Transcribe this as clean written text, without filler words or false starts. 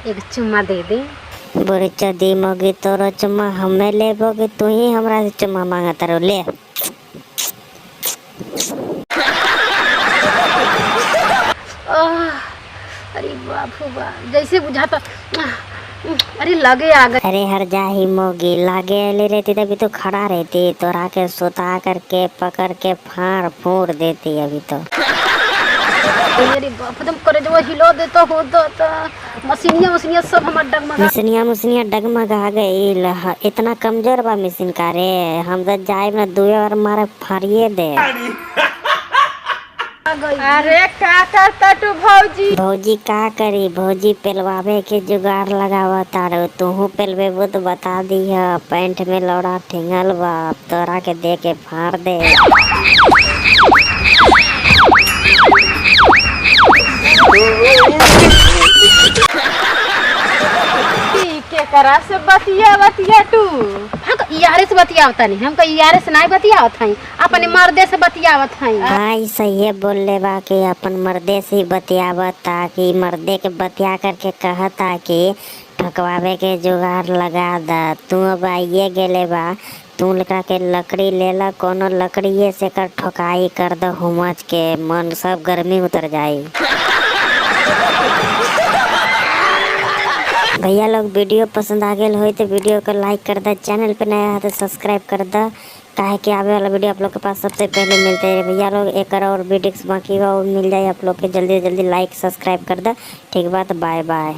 एक चुम्मा दे दे। बोरे चदी मगी तोरो चुम्मा हमें लेबोगे, तू ही हमरा से चुम्मा मांगत रहो, ले। अरे बाप बाप, जैसे बुझाता। अरे लगे आ गए। अरे हर जा ही मोगी, लागे ले रहती तभी तो खड़ा रहती, तोरा के सुता करके पकड़ के फाड़ फूड़ देती अभी तो। अरे बाप, तुम करे जो हिलो दे तो हो तो मशीनिया सब हमार डगमगा। मिसनिया डगमगा गई। इतना कमजोर बा मिसिन का रे, हम तो जाए ना दुए और मारे फाड़िए दे। अरे का करता तू भौजी? भौजी का करी, भौजी पेलवावे के जुगाड़ लगावा तारो, तू पेलवेबो तो बता दी है। पैंट में लौड़ा ठिंगल बा, तोरा के दे के फाड़ दे। के करा से बतिया तू? हम तो यारे से बतियावता नहीं, हम तो यारे से नहीं बतियावत हई, अपने मर्दे से बतियावत हई। हाँ सही बोले बा कि अपन मर्दे से बतियावता, कि मर्दे के बतिया करके कहता कि ठकवावे के जुगाड़ लगा दा। तू अब आइए गेले बा, तू लकड़ा के लकड़ी ले ला, कोनो लकड़िए से कर ठोकाई कर दो, हुमच के मन सब गर्मी उतर जाई। भैया लोग वीडियो पसंद आ गए हो तो वीडियो को लाइक कर दे, चैनल पे नया है तो सब्सक्राइब कर दे, काहे कि आवे वाला वीडियो आप लोग के पास सबसे पहले मिलते हैं। भैया लोग एक और वीडियो बाकी मिल जाए आप लोग के, जल्दी जल्दी लाइक सब्सक्राइब कर दे। ठीक बात, बाय बाय।